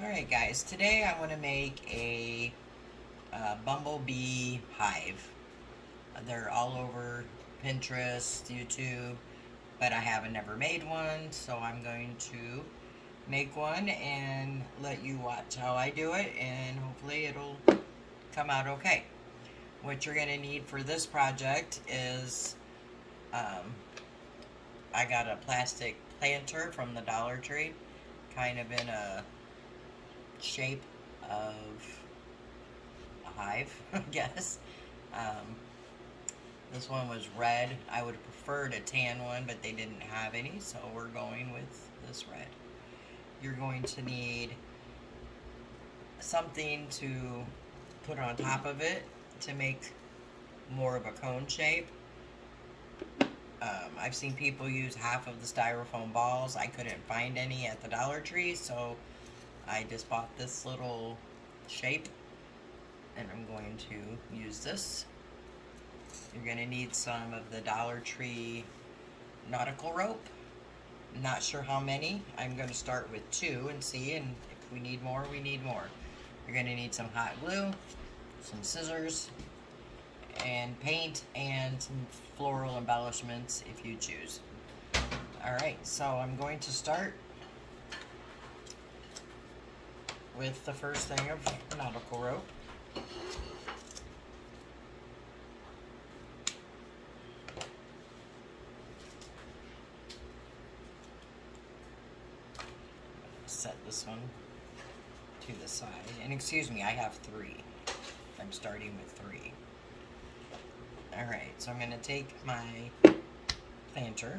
Alright guys, today I want to make a bumblebee hive. They're all over Pinterest, YouTube, but I haven't never made one, so I'm going to make one and let you watch how I do it, and hopefully it'll come out okay. What you're going to need for this project is I got a plastic planter from the Dollar Tree, kind of in a shape of a hive, I guess. Um, this one was red. I would have preferred a tan one, but they didn't have any, so we're going with this red. You're going to need something to put on top of it to make more of a cone shape. I've seen people use half of the styrofoam balls. I couldn't find any at the Dollar Tree, so I just bought this little shape, and I'm going to use this. You're going to need some of the Dollar Tree nautical rope. Not sure how many. I'm going to start with 2 and see, and if we need more, we need more. You're going to need some hot glue, some scissors, and paint, and some floral embellishments if you choose. Alright, so I'm going to start with the first thing of nautical rope. Set this one to the side, and excuse me, I have 3. I'm starting with 3. Alright, so I'm going to take my planter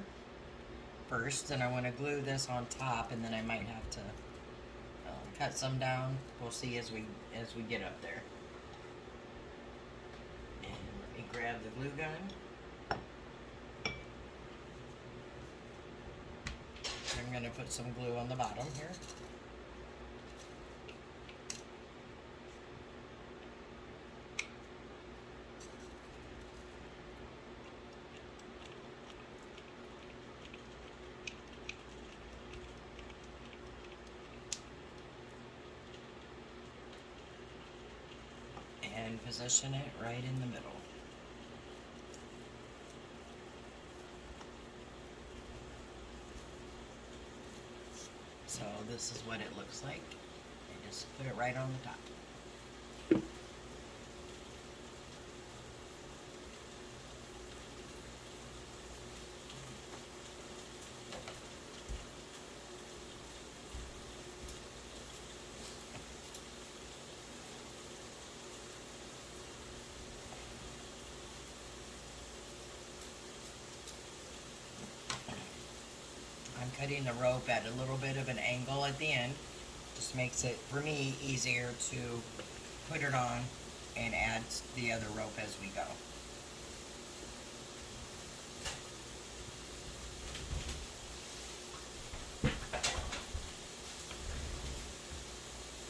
first, and I want to glue this on top, and then I might have to cut some down. We'll see as we get up there. And let me grab the glue gun. I'm going to put some glue on the bottom here. And position it right in the middle. So this is what it looks like. I just put it right on the top. I'm cutting the rope at a little bit of an angle at the end. Just makes it, for me, easier to put it on and add the other rope as we go.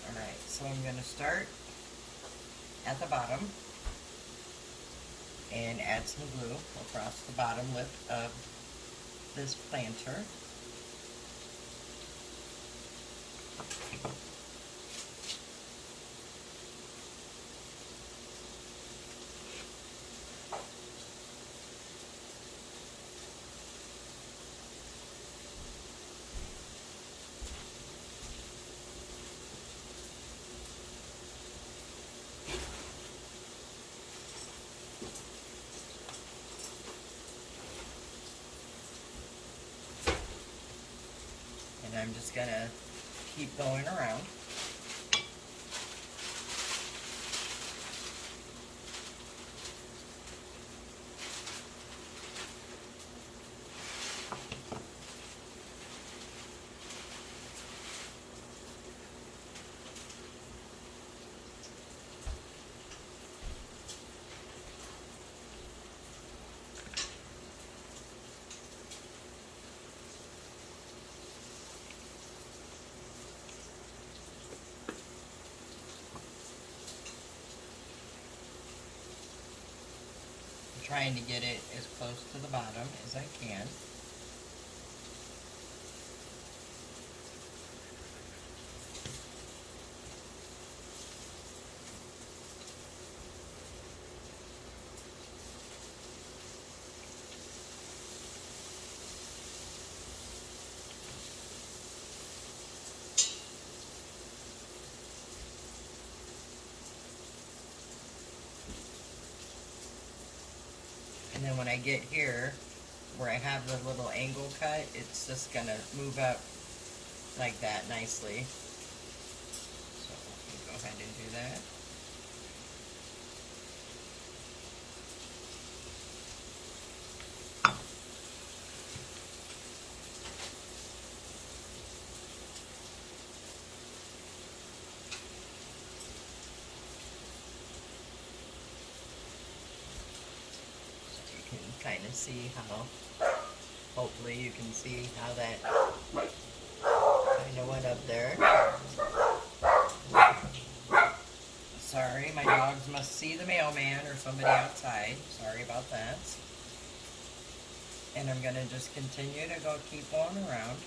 Alright, so I'm going to start at the bottom and add some glue across the bottom lip of this planter. And I'm just going to keep going around. Trying to get it as close to the bottom as I can. And then when I get here, where I have the little angle cut, it's just gonna move up like that nicely. So let me go ahead and do that. Kind of see how, hopefully you can see how that kind of went up there. Sorry, my dogs must see the mailman or somebody outside. Sorry about that. And I'm going to just continue to go keep going around.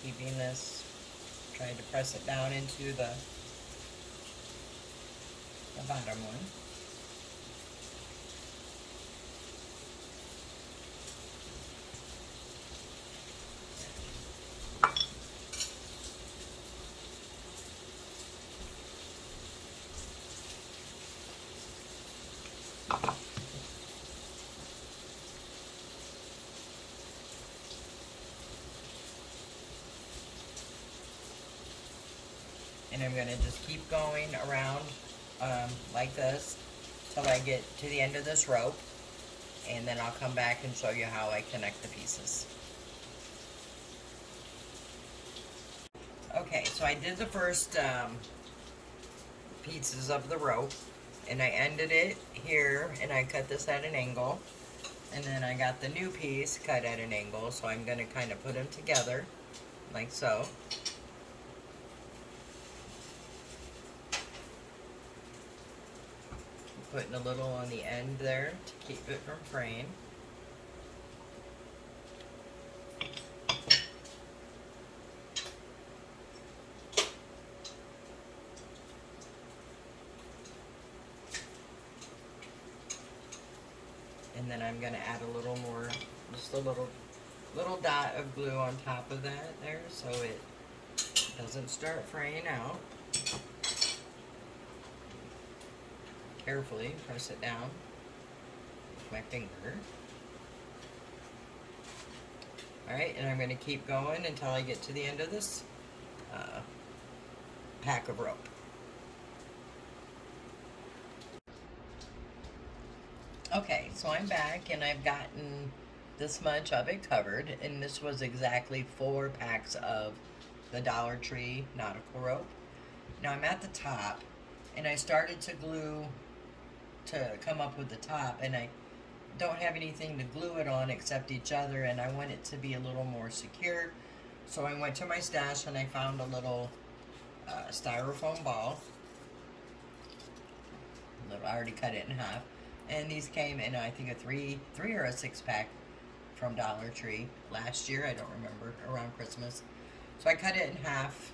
Keeping this, trying to press it down into the bottom one. And I'm going to just keep going around like this till I get to the end of this rope, and then I'll come back and show you how I connect the pieces. Okay, so I did the first pieces of the rope, and I ended it here, and I cut this at an angle, and then I got the new piece cut at an angle, so I'm going to kind of put them together like so. Putting a little on the end there to keep it from fraying. And then I'm going to add a little more, just a little dot of glue on top of that there so it doesn't start fraying out. Carefully press it down with my finger. Alright, and I'm going to keep going until I get to the end of this pack of rope. Okay, so I'm back and I've gotten this much of it covered, and this was exactly 4 packs of the Dollar Tree nautical rope. Now I'm at the top, and I started to glue to come up with the top, and I don't have anything to glue it on except each other, and I want it to be a little more secure. So I went to my stash and I found a little styrofoam ball. I already cut it in half, and these came in I think a three or a 6-pack from Dollar Tree last year. I don't remember, around Christmas. So I cut it in half,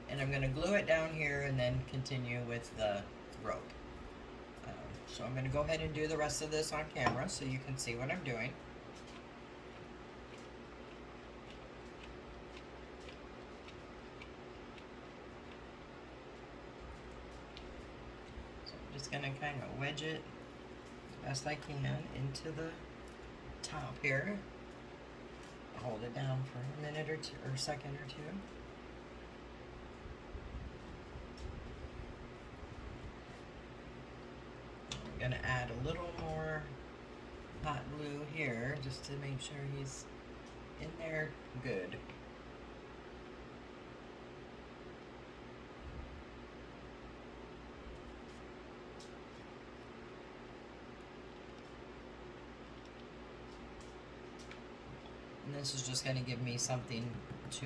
and I'm going to glue it down here and then continue with the rope. So I'm going to go ahead and do the rest of this on camera so you can see what I'm doing. So I'm just going to kind of wedge it as best I can into the top here. Hold it down for a minute or two, or a second or two. I'm going to add a little more hot glue here just to make sure he's in there good. And this is just going to give me something to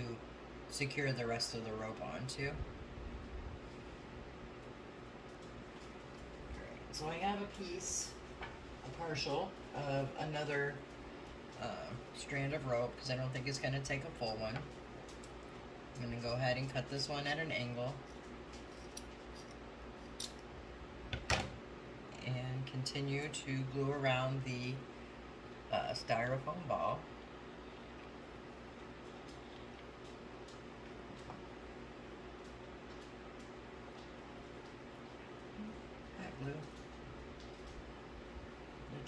secure the rest of the rope onto. So I have a piece, a partial, of another strand of rope because I don't think it's going to take a full one. I'm going to go ahead and cut this one at an angle. And continue to glue around the styrofoam ball.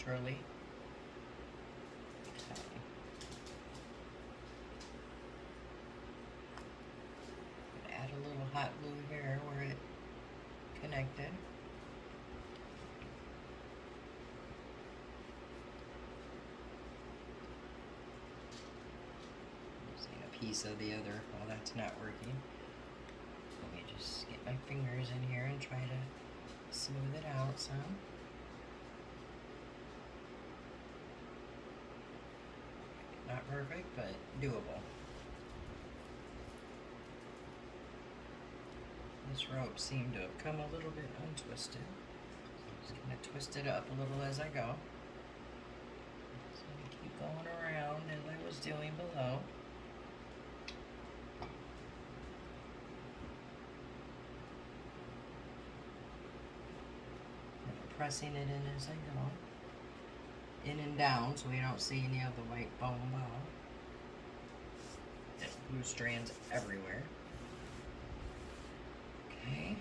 naturally. Okay. Add a little hot glue here where it connected. Using a piece of the other. Well, that's not working. Let me just get my fingers in here and try to smooth it out some. Not perfect, but doable. This rope seemed to have come a little bit untwisted. So I'm just going to twist it up a little as I go. So I'm going to keep going around as I was doing below. And pressing it in as I go. In and down so we don't see any of the white foam ball. There's glue strands everywhere. Okay.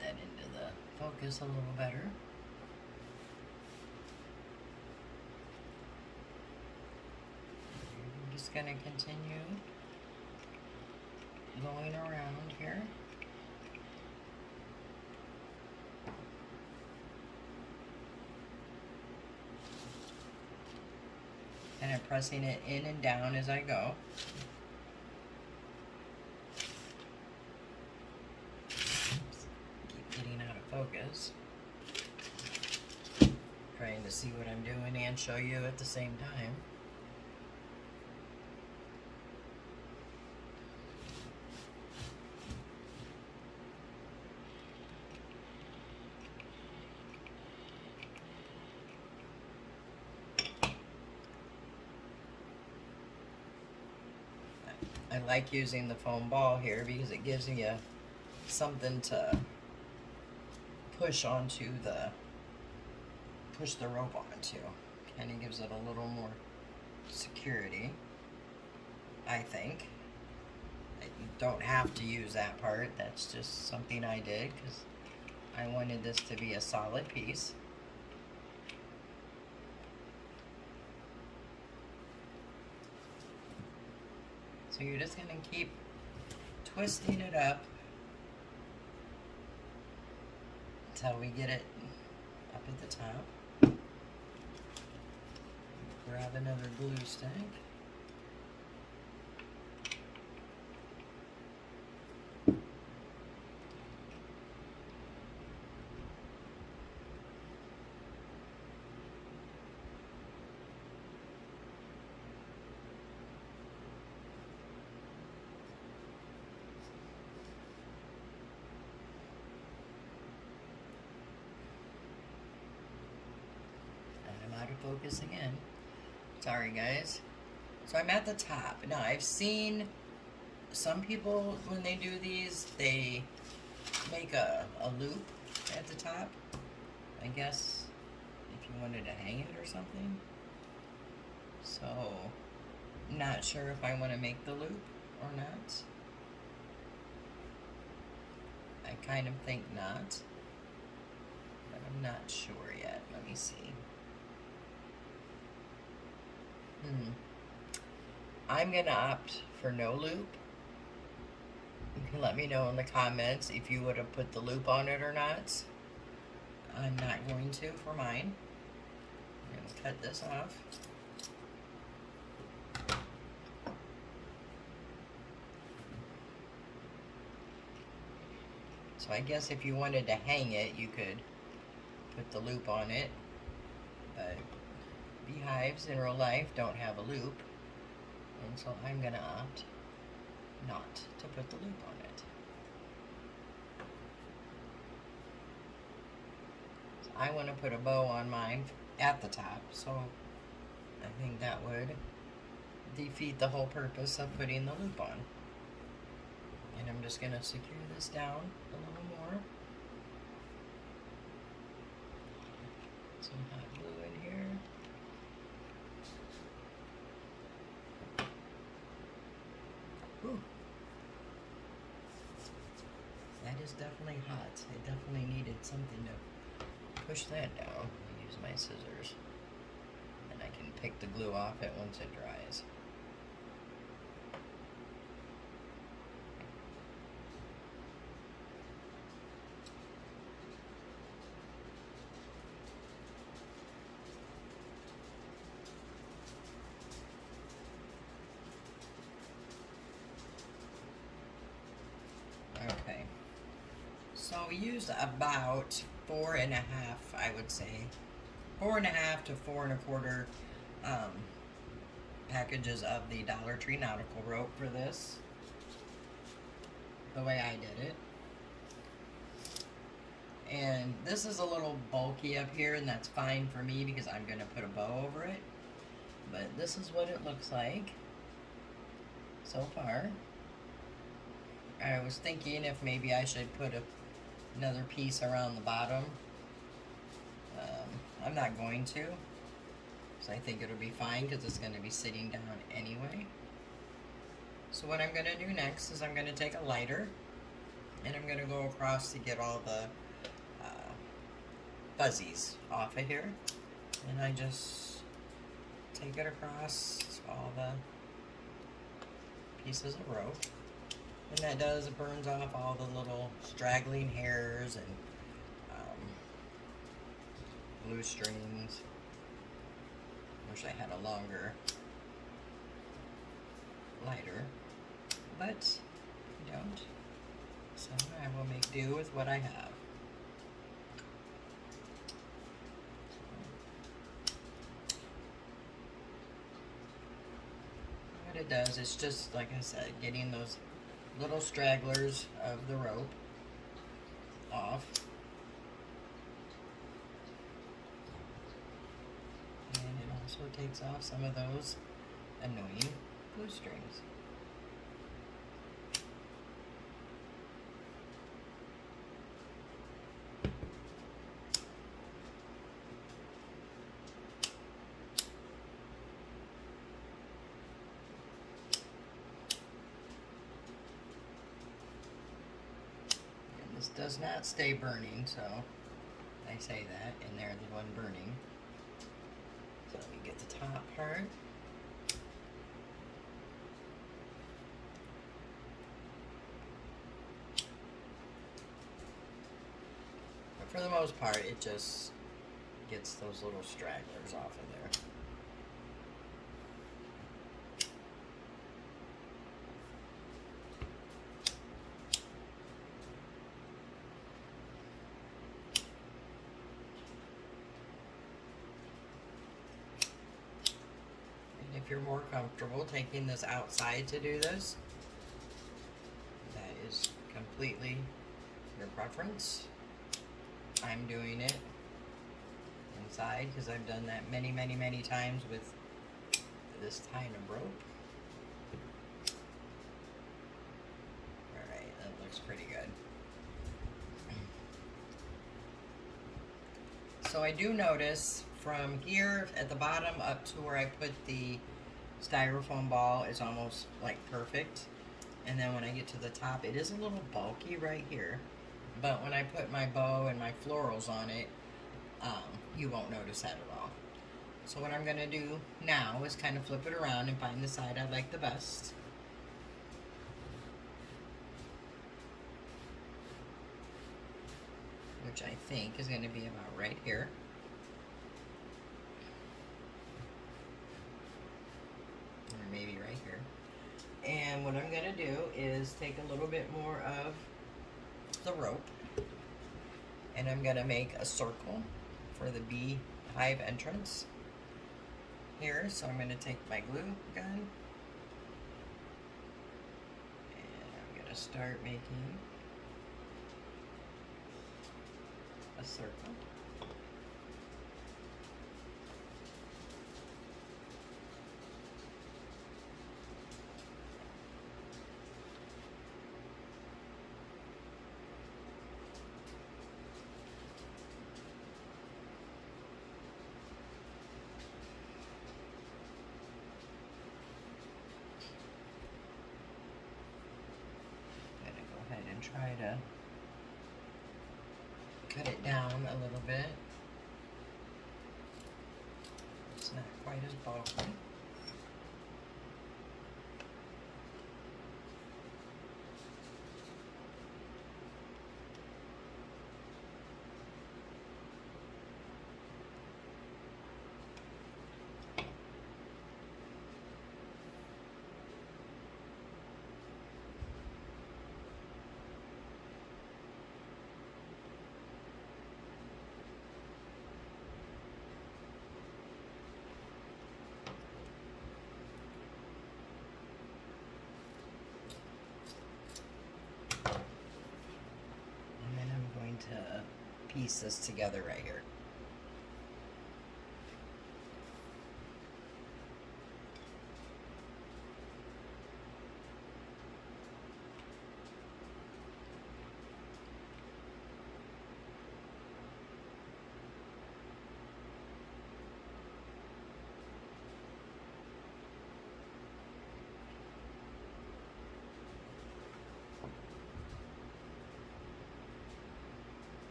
That into the focus a little better. I'm just going to continue going around here. And I'm pressing it in and down as I go. Focus. Trying to see what I'm doing and show you at the same time. I like using the foam ball here because it gives you something to push the rope onto. Kind of gives it a little more security, I think. You don't have to use that part. That's just something I did because I wanted this to be a solid piece. So you're just going to keep twisting it up until we get it up at the top. Grab another glue stick. Focus again. Sorry guys. So I'm at the top. Now I've seen some people when they do these, they make a loop at the top. I guess if you wanted to hang it or something. So not sure if I want to make the loop or not. I kind of think not. But I'm not sure yet. Let me see. I'm gonna opt for no loop. You can let me know in the comments if you would have put the loop on it or not. I'm not going to for mine. I'm gonna cut this off. So I guess if you wanted to hang it, you could put the loop on it. but beehives in real life don't have a loop, and so I'm gonna opt not to put the loop on it. So I want to put a bow on mine at the top, so I think that would defeat the whole purpose of putting the loop on. And I'm just going to secure this down a little more. Some hot glue in here. Ooh. That is definitely hot. It definitely needed something to push that down. I'll use my scissors. And I can pick the glue off it once it dries. Okay, so we used about 4.5, I would say, 4.5 to 4.25 packages of the Dollar Tree nautical rope for this, the way I did it. And this is a little bulky up here, and that's fine for me because I'm going to put a bow over it. But this is what it looks like so far. I was thinking if maybe I should put another piece around the bottom. I'm not going to, so I think it'll be fine because it's going to be sitting down anyway. So what I'm going to do next is I'm going to take a lighter and I'm going to go across to get all the fuzzies off of here, and I just take it across all the pieces of rope. And that does, it burns off all the little straggling hairs and loose strings. Wish I had a longer lighter, but I don't. So I will make do with what I have. What it does is just, like I said, getting those little stragglers of the rope off. And it also takes off some of those annoying glue strings. This does not stay burning, so I say that, and they're the one burning. So let me get the top part. But for the most part, it just gets those little stragglers off of there. If you're more comfortable taking this outside to do this, that is completely your preference. I'm doing it inside because I've done that many, many, many times with this kind of rope. Alright, that looks pretty good. So I do notice from here at the bottom up to where I put the styrofoam ball is almost like perfect, and then when I get to the top it is a little bulky right here, but when I put my bow and my florals on it, you won't notice that at all. So what I'm going to do now is kind of flip it around and find the side I like the best. Which I think is going to be about right here. Or maybe right here. And what I'm going to do is take a little bit more of the rope, and I'm going to make a circle for the bee Hive entrance here. So I'm going to take my glue gun and I'm going to start making a circle. And try to cut it down a little bit. It's not quite as bulky. To piece this together right here.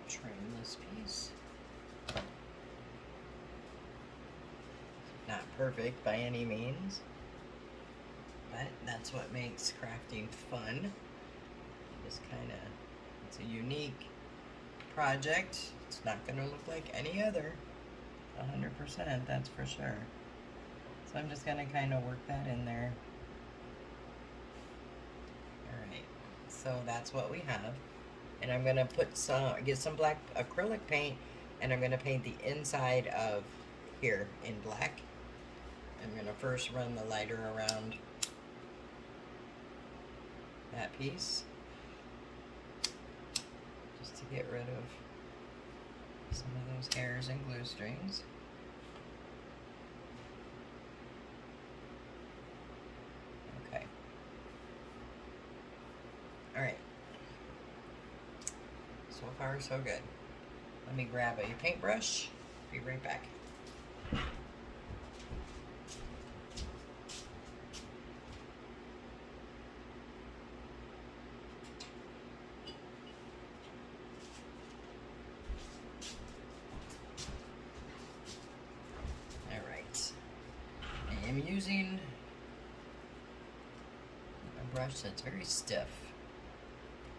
Trim this piece. Not perfect by any means, but that's what makes crafting fun. Just kind of, it's a unique project. It's not going to look like any other, 100%, that's for sure. So I'm just going to kind of work that in there. Alright, so that's what we have. And I'm going to get some black acrylic paint, and I'm going to paint the inside of here in black. I'm going to first run the lighter around that piece, just to get rid of some of those hairs and glue strings. Okay. Alright. So far, so good. Let me grab a paintbrush. Be right back. Alright. I am using a brush that's very stiff,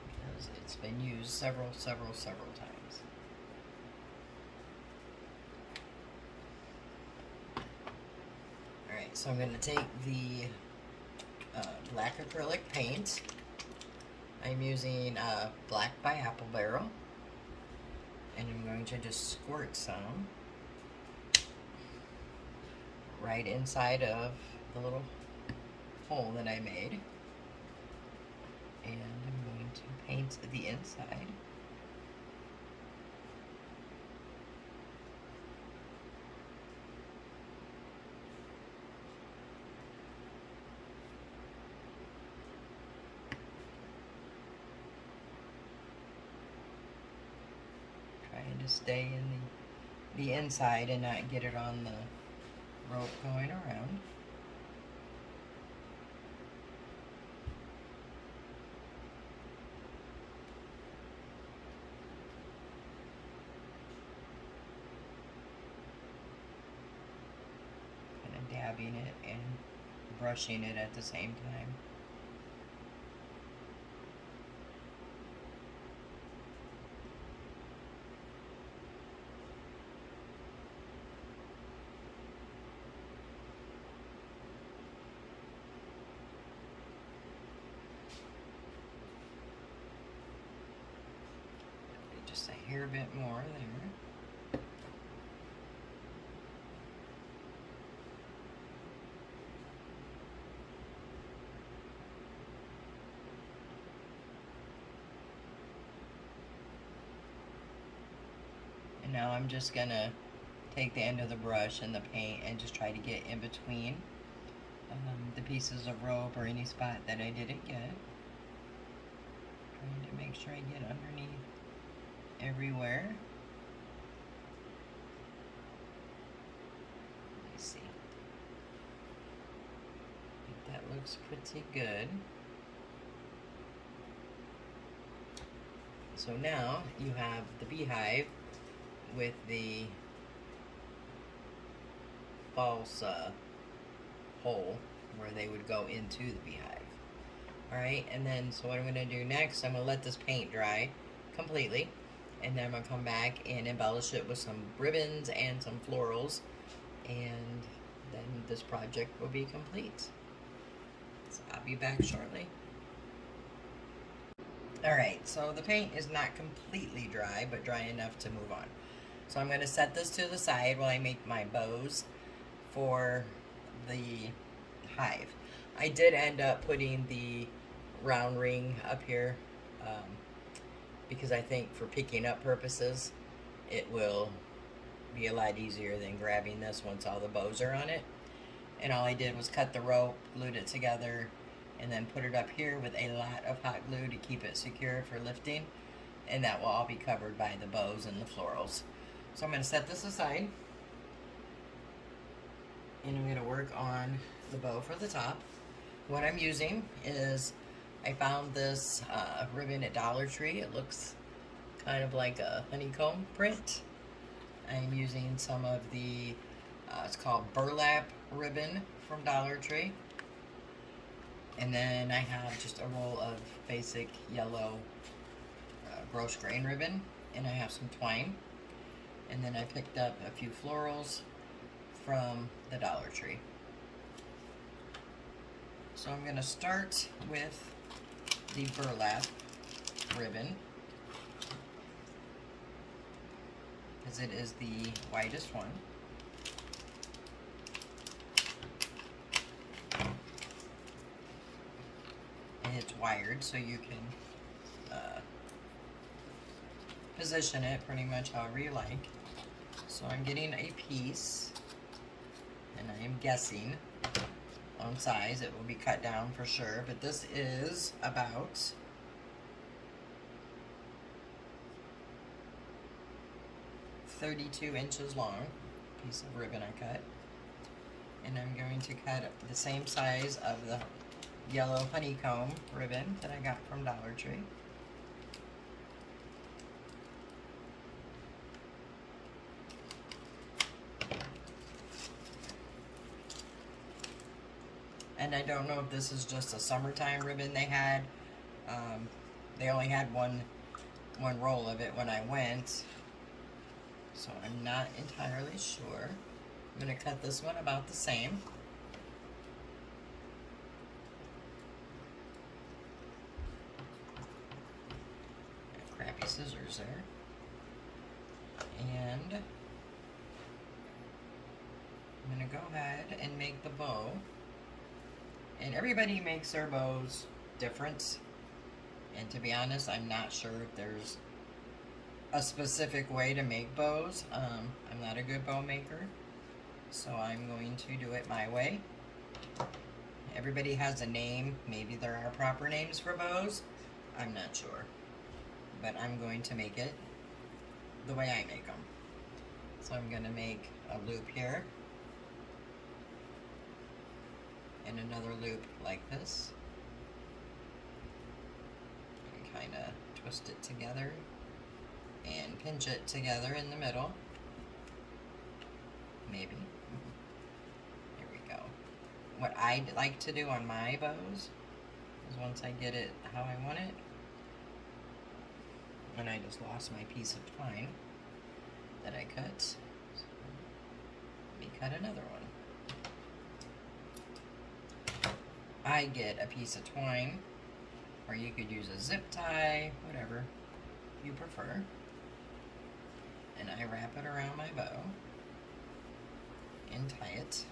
because it's been used several times. Alright, so I'm going to take the black acrylic paint. I'm using black by Apple Barrel, and I'm going to just squirt some right inside of the little hole that I made. And I'm going to paint the inside. Trying to stay in the inside and not get it on the rope going around. Dabbing it and brushing it at the same time. here a bit more there. And now I'm just gonna take the end of the brush and the paint and just try to get in between the pieces of rope or any spot that I didn't get. Trying to make sure I get underneath everywhere. Let me see. I think that looks pretty good. So now you have the beehive with the false hole where they would go into the beehive. Alright, and then so what I'm going to do next, I'm going to let this paint dry completely, and then I'm going to come back and embellish it with some ribbons and some florals, and then this project will be complete. So I'll be back shortly. Alright, so the paint is not completely dry, but dry enough to move on. So I'm going to set this to the side while I make my bows for the hive. I did end up putting the round ring up here because I think for picking up purposes it will be a lot easier than grabbing this once all the bows are on it. And all I did was cut the rope, glued it together, and then put it up here with a lot of hot glue to keep it secure for lifting, and that will all be covered by the bows and the florals. So I'm going to set this aside, and I'm going to work on the bow for the top. What I'm using is, I found this ribbon at Dollar Tree. It looks kind of like a honeycomb print. I'm using some of the, it's called burlap ribbon from Dollar Tree. And then I have just a roll of basic yellow gross grain ribbon, and I have some twine. And then I picked up a few florals from the Dollar Tree. So I'm going to start with the burlap ribbon, because it is the widest one. And it's wired, so you can position it pretty much however you like. So I'm getting a piece, and I am guessing on size. It will be cut down for sure, but this is about 32 inches long piece of ribbon I cut. And I'm going to cut the same size of the yellow honeycomb ribbon that I got from Dollar Tree. And I don't know if this is just a summertime ribbon they had. They only had one roll of it when I went, so I'm not entirely sure. I'm going to cut this one about the same. Crappy scissors there. And I'm going to go ahead and make the bow. And everybody makes their bows different. And to be honest, I'm not sure if there's a specific way to make bows. I'm not a good bow maker, so I'm going to do it my way. Everybody has a name. Maybe there are proper names for bows. I'm not sure. But I'm going to make it the way I make them. So I'm going to make a loop here. And another loop like this. And kind of twist it together and pinch it together in the middle. Maybe. Here we go. What I like to do on my bows is once I get it how I want it, and I just lost my piece of twine that I cut. So let me cut another one. I get a piece of twine, or you could use a zip tie, whatever you prefer. and I wrap it around my bow and tie it.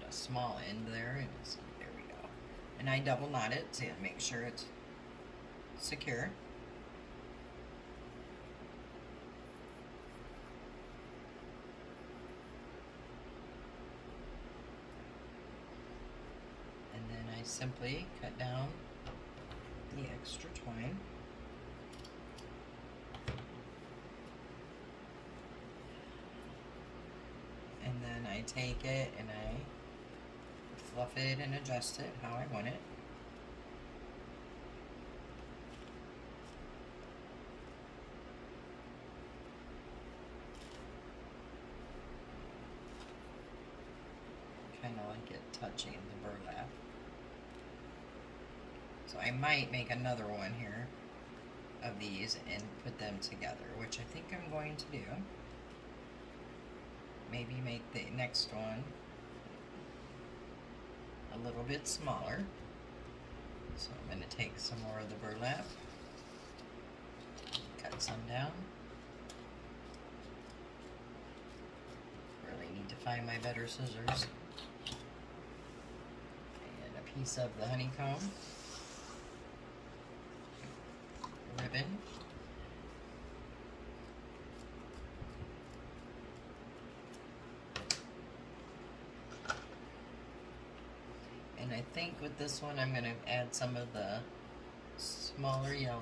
Get a small end there, and there we go. And I double knot it to make sure it's secure. And then I simply cut down the extra twine. And then I take it and I fluff it and adjust it how I want it. Kind of like it touching the burlap. So I might make another one here of these and put them together, which I think I'm going to do. Maybe make the next one a little bit smaller. So I'm going to take some more of the burlap, cut some down. Really need to find my better scissors. And a piece of the honeycomb ribbon. And I think with this one I'm going to add some of the smaller yellow.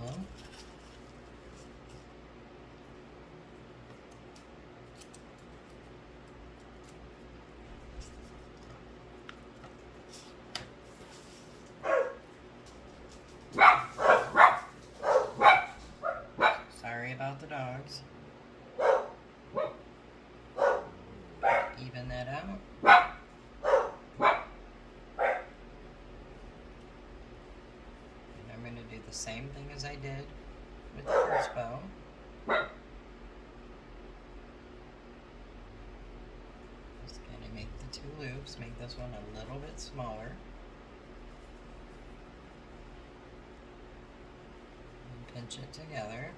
Sorry about the dogs. Even that out. Do the same thing as I did with the first bow. Just kind of make the two loops, make this one a little bit smaller. And pinch it together.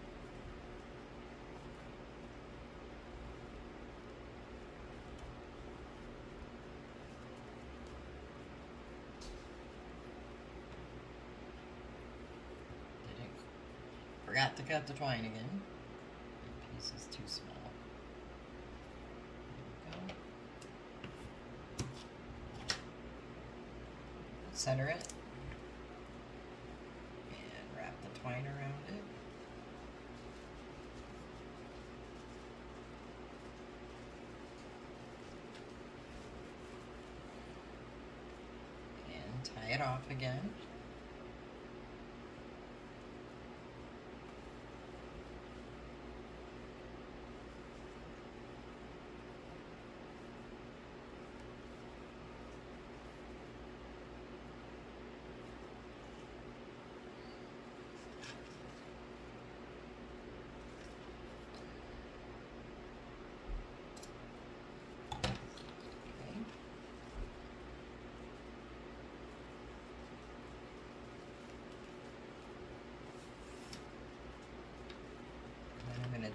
Forgot to cut the twine again. The piece is too small. There we go. Center it. And wrap the twine around it. And tie it off again.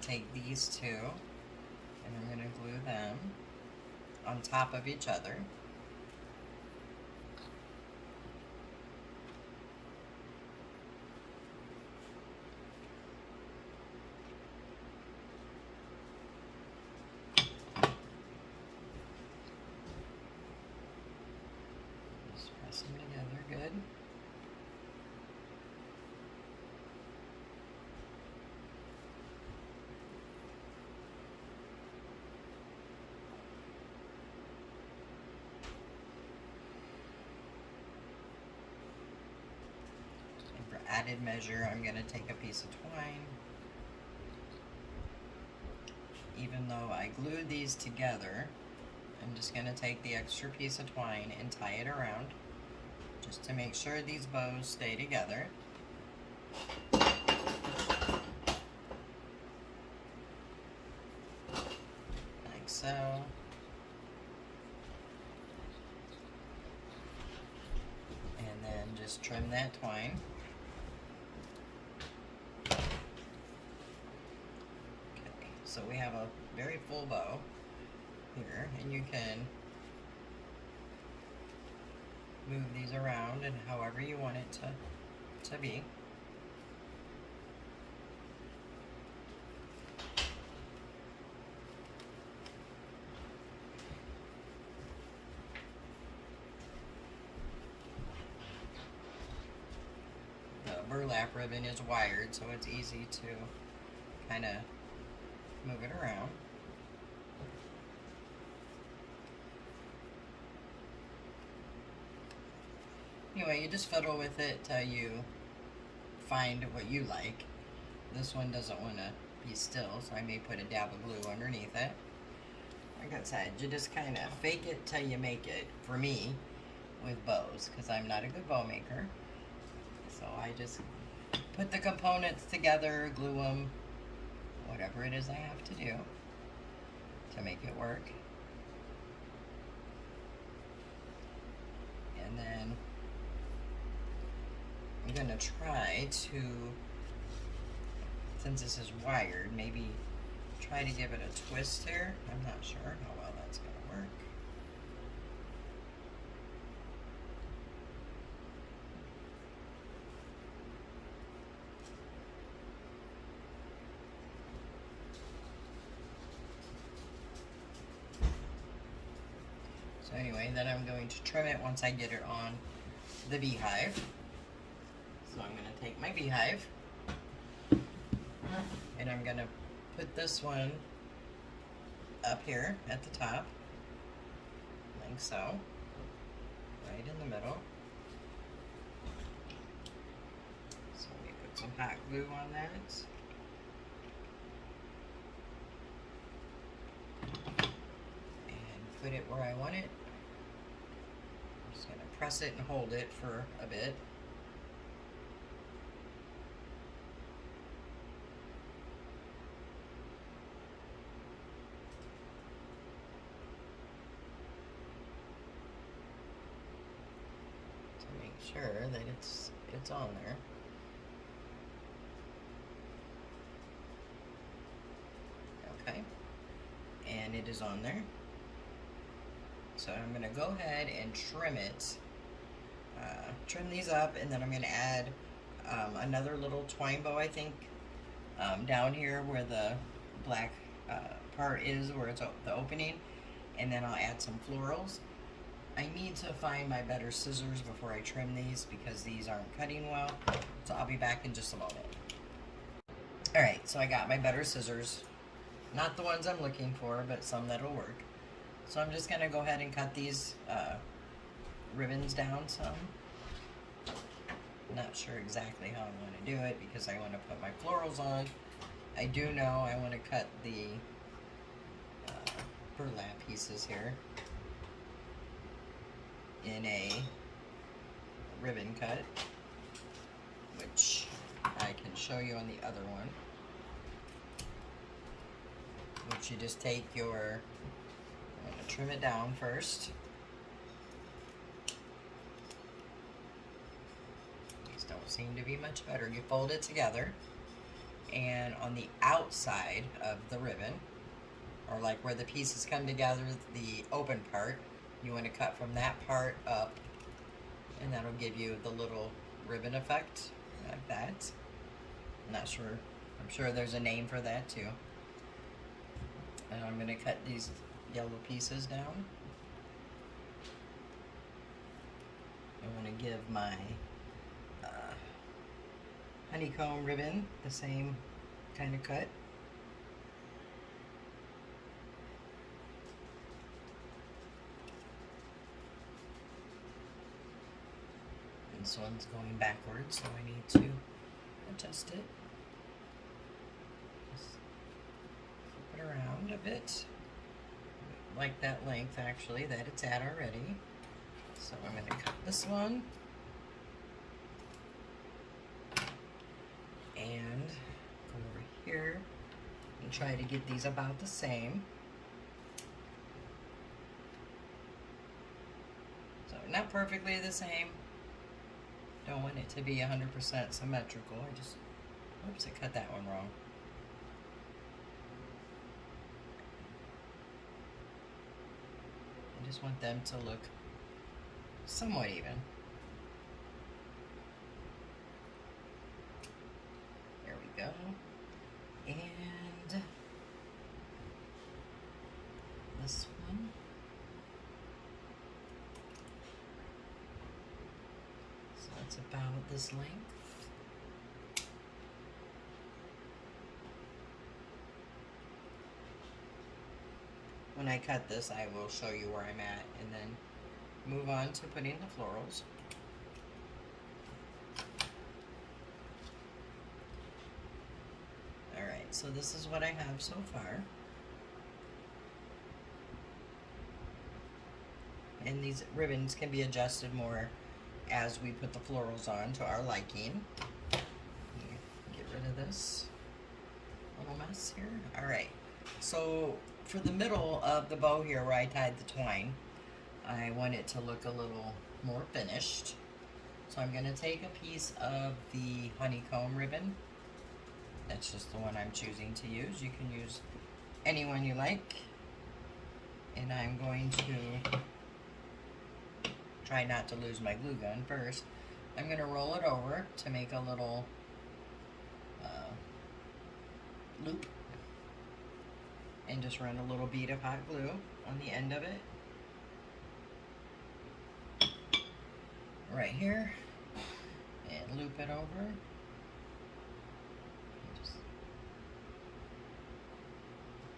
Take these two and I'm going to glue them on top of each other. Just press them together good. Added measure, I'm going to take a piece of twine. Even though I glued these together, I'm just going to take the extra piece of twine and tie it around just to make sure these bows stay together. just trim that twine. Okay, so we have a very full bow here, and you can move these around and however you want it to be. The burlap ribbon is wired, so it's easy to kind of move it around. Anyway, you just fiddle with it till you find what you like. This one doesn't want to be still, so I may put a dab of glue underneath it. Like I said, you just kind of fake it till you make it, for me, with bows, because I'm not a good bow maker. So I just put the components together, glue them, whatever it is I have to do to make it work. And then I'm going to try to, since this is wired, maybe try to give it a twist here. I'm not sure how well that's going to work. So anyway, then I'm going to trim it once I get it on the beehive. So I'm going to take my beehive and I'm going to put this one up here at the top, like so, right in the middle. So let me put some hot glue on that. And put it where I want it. I'm just going to press it and hold it for a bit. Sure that it's on there. Okay, and it is on there. So I'm going to go ahead and trim it. Trim these up, and then I'm going to add another little twine bow, I think, down here where the black part is, where it's the opening, and then I'll add some florals. I need to find my better scissors before I trim these because these aren't cutting well. So I'll be back in just a moment. Alright, so I got my better scissors. Not the ones I'm looking for, but some that'll work. So I'm just going to go ahead and cut these ribbons down some. Not sure exactly how I want to do it because I want to put my florals on. I do know I want to cut the burlap pieces here in a ribbon cut, which I can show you on the other one, which you just take your, I'm going to trim it down first. These don't seem to be much better. You fold it together, and on the outside of the ribbon, or like where the pieces come together, the open part, you want to cut from that part up, and that'll give you the little ribbon effect, like that. I'm not sure, I'm sure there's a name for that too. And I'm going to cut these yellow pieces down. I want to give my honeycomb ribbon the same kind of cut. This one's going backwards, so I need to adjust it. Just flip it around a bit. Like that length, actually, that it's at already. So I'm going to cut this one. And go over here and try to get these about the same. So not perfectly the same, Don't want it to be 100% symmetrical. Oops, I cut that one wrong. I just want them to look somewhat even. There we go. And this one. So it's about this length. When I cut this, I will show you where I'm at and then move on to putting the florals. Alright, so this is what I have so far. And these ribbons can be adjusted more as we put the florals on to our liking. Get rid of this little mess here. Alright, so for the middle of the bow here where I tied the twine, I want it to look a little more finished. So I'm going to take a piece of the honeycomb ribbon. That's just the one I'm choosing to use. You can use any one you like. And I'm going to try not to lose my glue gun first. I'm going to roll it over to make a little loop. And just run a little bead of hot glue on the end of it. Right here. And loop it over.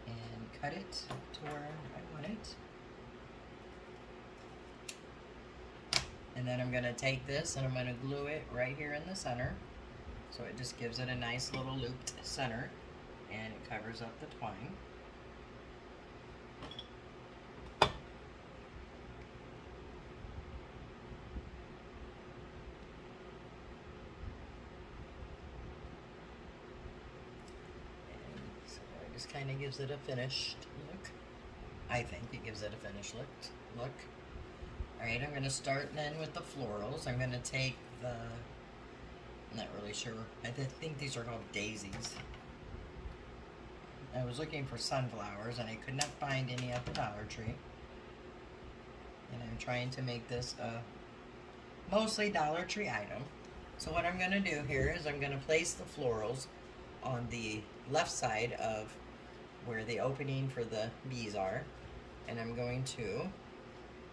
And cut it to where I want it. And then I'm going to take this and I'm going to glue it right here in the center. So it just gives it a nice little looped center. And it covers up the twine. Just kind of gives it a finished look. I think it gives it a finished look. Alright, I'm going to start then with the florals. I'm going to take the, I'm not really sure, I think these are called daisies. I was looking for sunflowers and I could not find any at the Dollar Tree. And I'm trying to make this a mostly Dollar Tree item. So what I'm going to do here is I'm going to place the florals on the left side of where the opening for the bees are, and I'm going to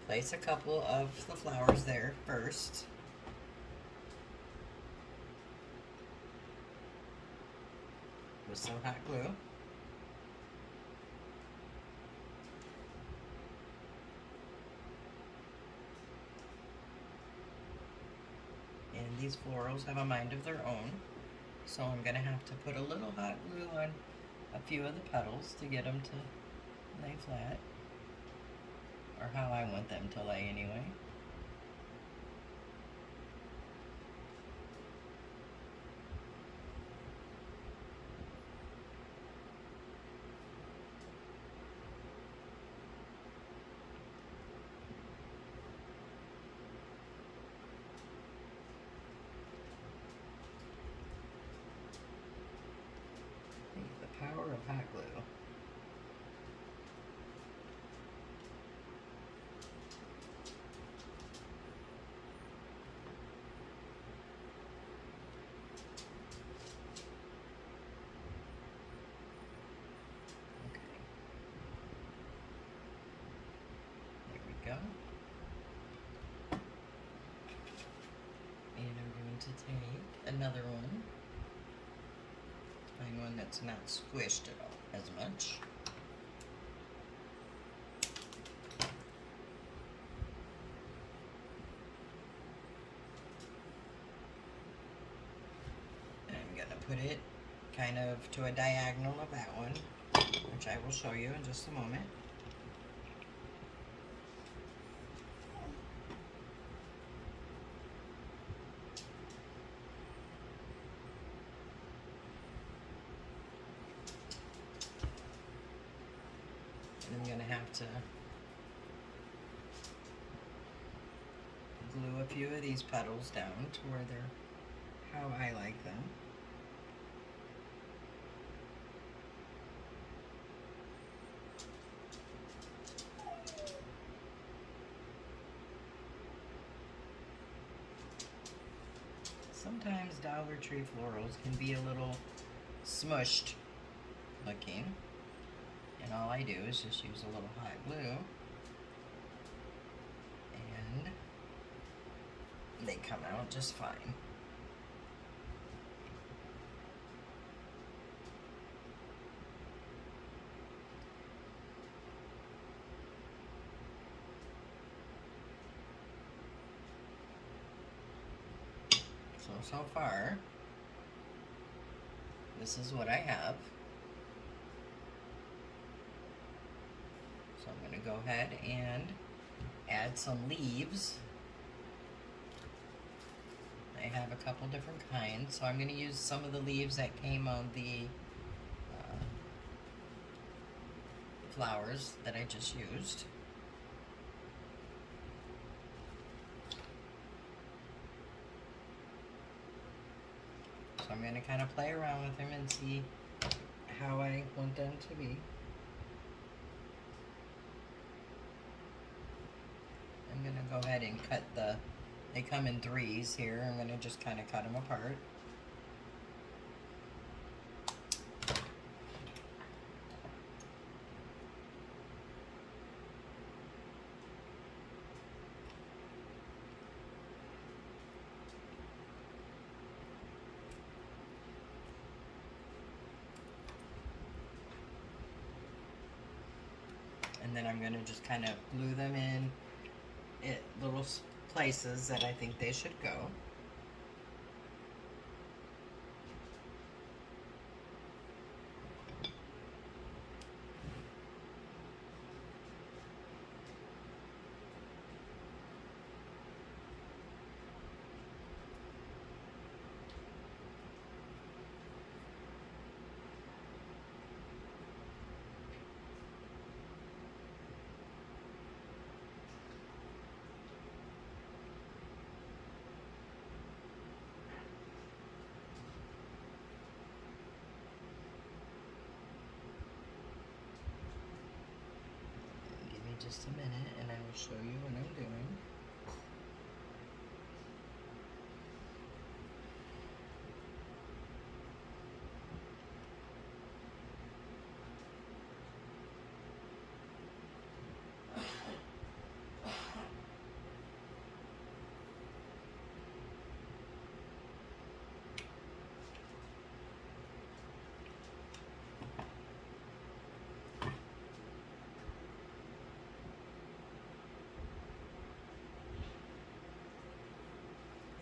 place a couple of the flowers there first. With some hot glue. And these florals have a mind of their own, so I'm going to have to put a little hot glue on a few of the petals to get them to lay flat, or how I want them to lay anyway. The power of hot glue. Go. And I'm going to take another one. Find one that's not squished at all as much. And I'm going to put it kind of to a diagonal of that one, which I will show you in just a moment. I'm going to have to glue a few of these petals down to where they're how I like them. Sometimes Dollar Tree florals can be a little smushed looking, and all I do is just use a little hot glue and they come out just fine. So far, this is what I have. So I'm going to go ahead and add some leaves. I have a couple different kinds, so I'm going to use some of the leaves that came on the flowers that I just used. So I'm going to kind of play around with them and see how I want them to be. I'm going to go ahead and cut they come in threes here. I'm going to just kind of cut them apart. And then I'm going to just kind of glue them in at little places that I think they should go. Just a minute and I will show you what I'm doing.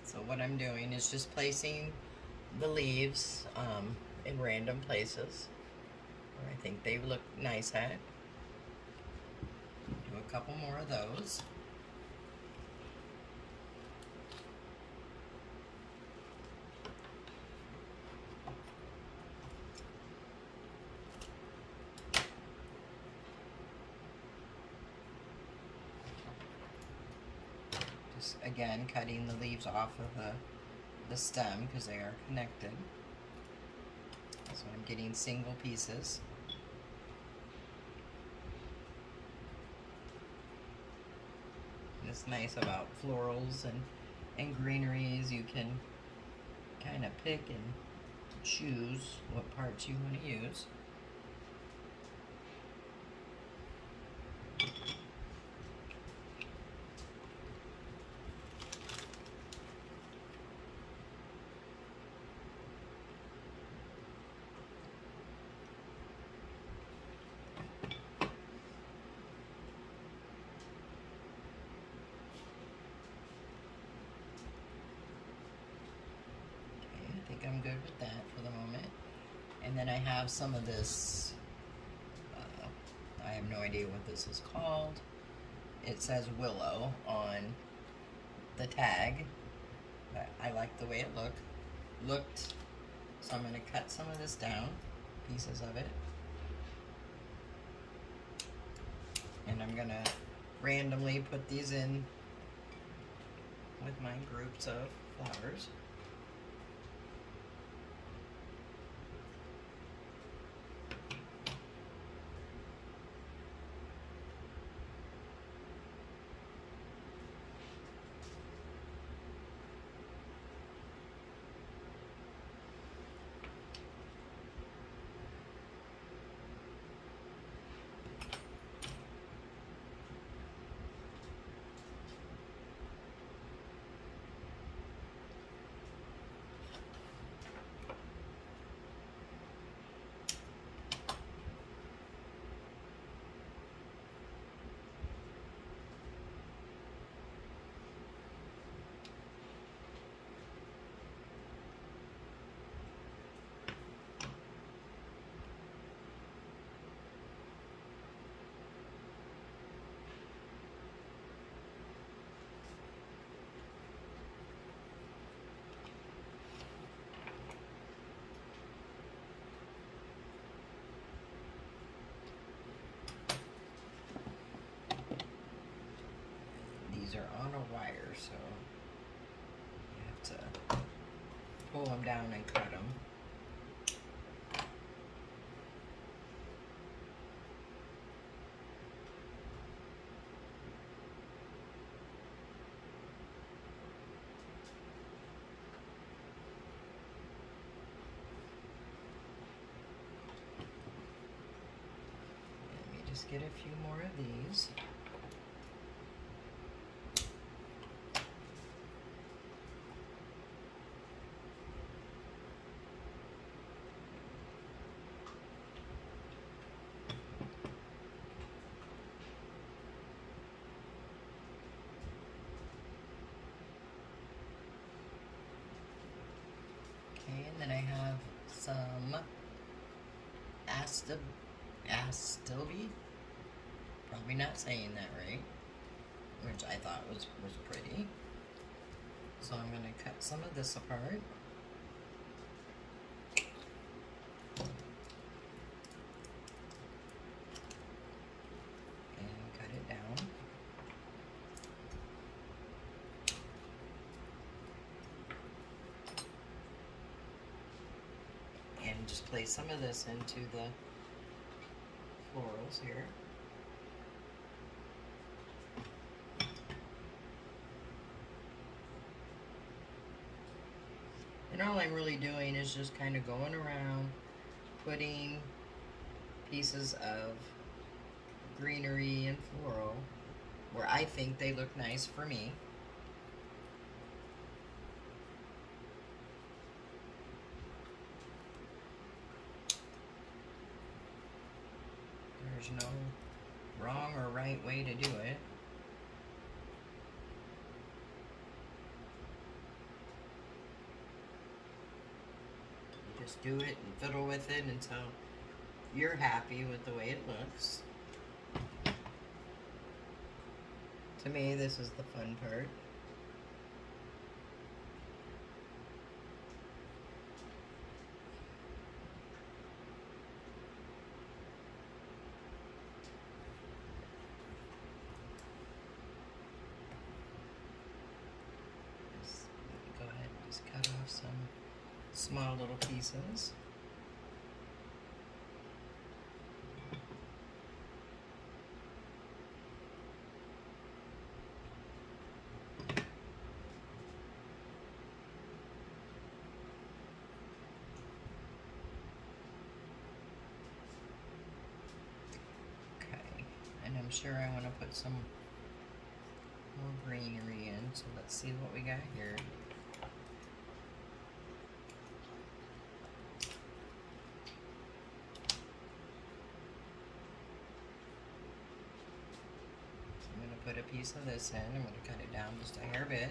So what I'm doing is just placing the leaves in random places where I think they look nice at. Do a couple more of those. Just again cutting the leaves off of the stem because they are connected. So I'm getting single pieces. And it's nice about florals and greeneries. You can kind of pick and choose what parts you want to use. I'm good with that for the moment. And then I have some of this, I have no idea what this is called. It says willow on the tag, but I like the way it looked. So I'm going to cut some of this down, pieces of it. And I'm going to randomly put these in with my groups of flowers. These are on a wire, so you have to pull them down and cut them. Let me just get a few more of these. Okay, and then I have some astilbe, probably not saying that right, which I thought was pretty. So I'm going to cut some of this apart. And cut it down. And just place some of this into the florals here. And all I'm really doing is just kind of going around, putting pieces of greenery and floral where I think they look nice for me. There's no wrong or right way to do it. You just do it and fiddle with it until you're happy with the way it looks. To me, this is the fun part. Go ahead and just cut off some small little pieces. And I'm sure I want to put some more greenery in, so let's see what we got here. So I'm going to put a piece of this in. I'm going to cut it down just a hair bit.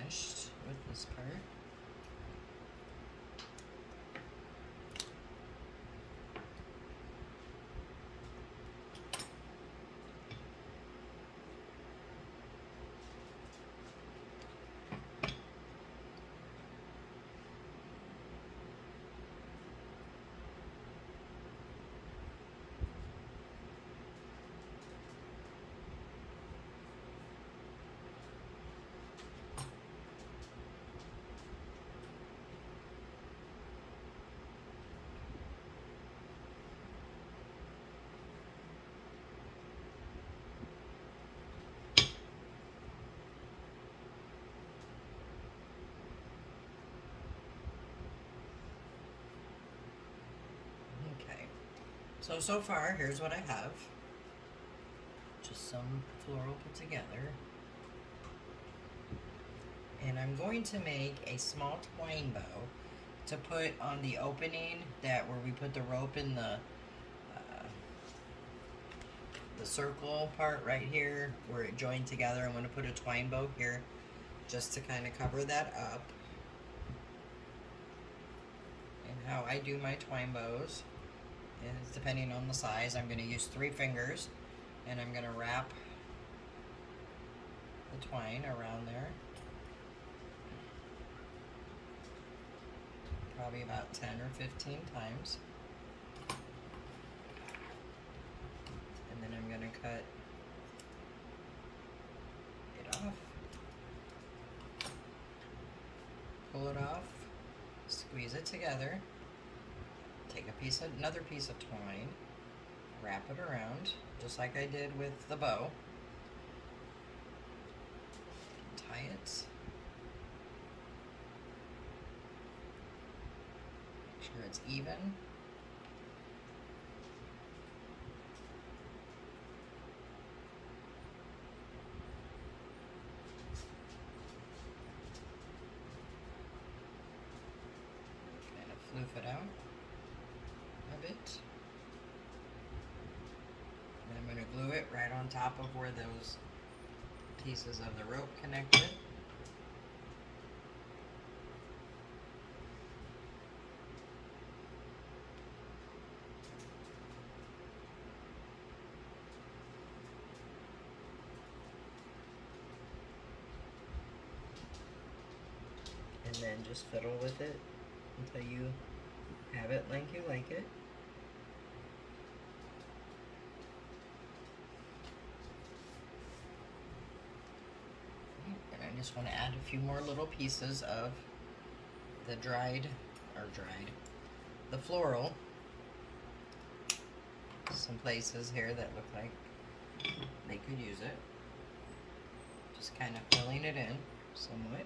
finished with this part. Okay, so far, here's what I have. Just some floral put together. And I'm going to make a small twine bow to put on the opening that where we put the rope in the circle part right here where it joined together. I'm going to put a twine bow here just to kind of cover that up. And how I do my twine bows is depending on the size. I'm going to use 3 fingers and I'm going to wrap the twine around there. Probably about 10 or 15 times. And then I'm going to cut it off. Pull it off. Squeeze it together. Take another piece of twine. Wrap it around, just like I did with the bow. Tie it. Make sure it's even. Kind of floof it out a bit. And I'm going to glue it right on top of where those pieces of the rope connected. And then just fiddle with it until you have it like you like it. And I just want to add a few more little pieces of the the floral. Some places here that look like they could use it. Just kind of filling it in somewhat.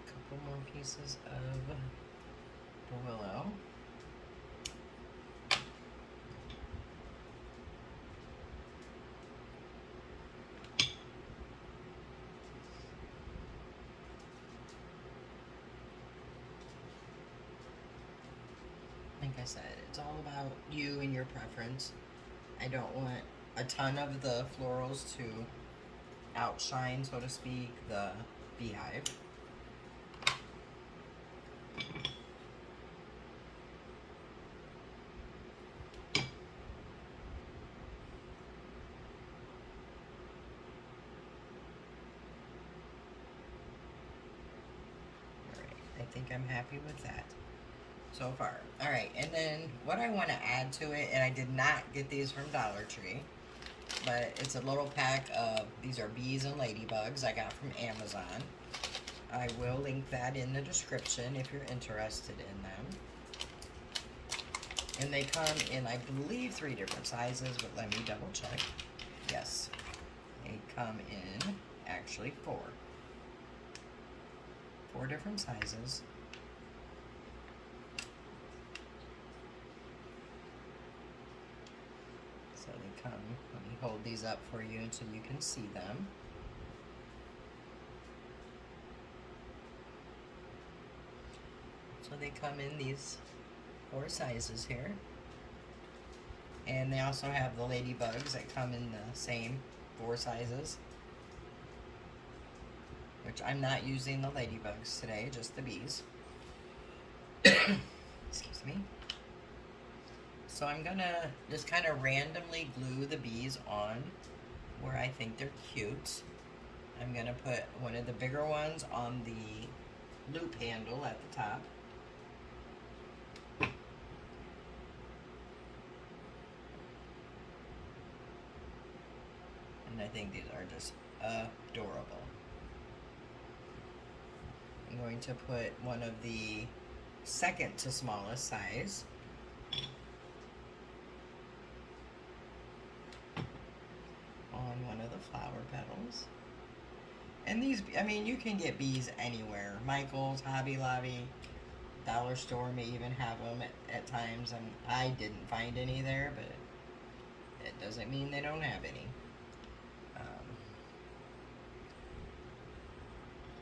Couple more pieces of the willow. Like I said, it's all about you and your preference. I don't want a ton of the florals to outshine, so to speak, the beehive. I think I'm happy with that so far. Alright, and then what I want to add to it, and I did not get these from Dollar Tree, but it's a little pack of, these are bees and ladybugs I got from Amazon. I will link that in the description if you're interested in them. And they come in, I believe, 3 different sizes, but let me double check. Yes, they come in, actually, 4. 4 different sizes. So they come, let me hold these up for you so you can see them. So they come in these 4 sizes here. And they also have the ladybugs that come in the same 4 sizes. Which I'm not using the ladybugs today, just the bees. Excuse me. So I'm gonna just kind of randomly glue the bees on where I think they're cute. I'm gonna put one of the bigger ones on the loop handle at the top. And I think these are just adorable. I'm going to put one of the second to smallest size on one of the flower petals. And these, I mean, you can get bees anywhere. Michael's, Hobby Lobby, Dollar Store may even have them at times. And I didn't find any there, but it doesn't mean they don't have any.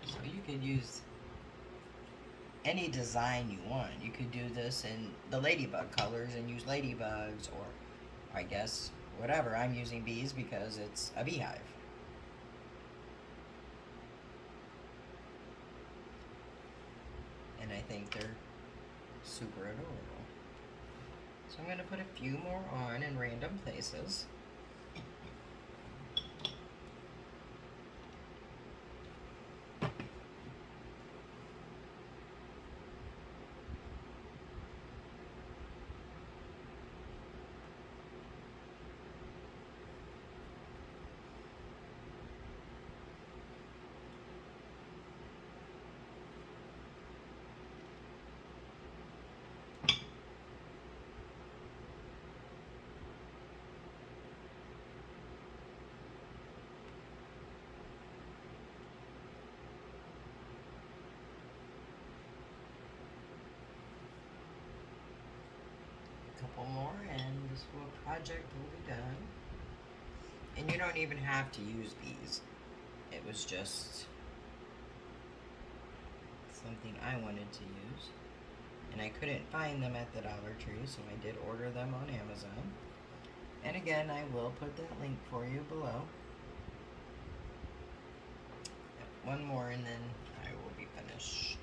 So you could use any design you want. You could do this in the ladybug colors and use ladybugs, or I guess whatever. I'm using bees because it's a beehive. And I think they're super adorable. So I'm going to put a few more on in random places. Couple more and this little project will be done. And you don't even have to use bees. It was just something I wanted to use. And I couldn't find them at the Dollar Tree, so I did order them on Amazon. And again, I will put that link for you below. One more and then I will be finished.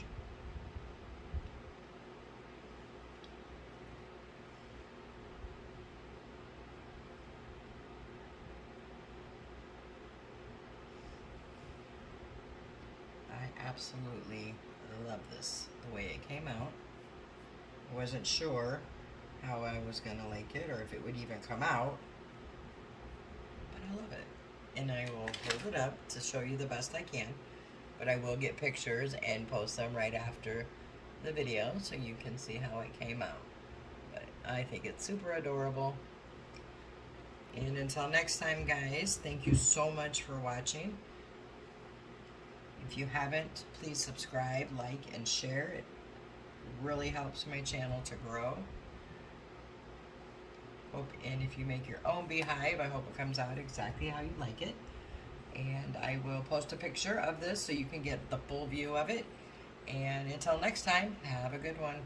I absolutely love this, the way it came out. I wasn't sure how I was going to like it or if it would even come out, but I love it. And I will hold it up to show you the best I can, but I will get pictures and post them right after the video so you can see how it came out. But I think it's super adorable. And until next time, guys, thank you so much for watching. If you haven't, please subscribe, like, and share. It really helps my channel to grow. And if you make your own beehive, I hope it comes out exactly how you like it. And I will post a picture of this so you can get the full view of it. And until next time, have a good one.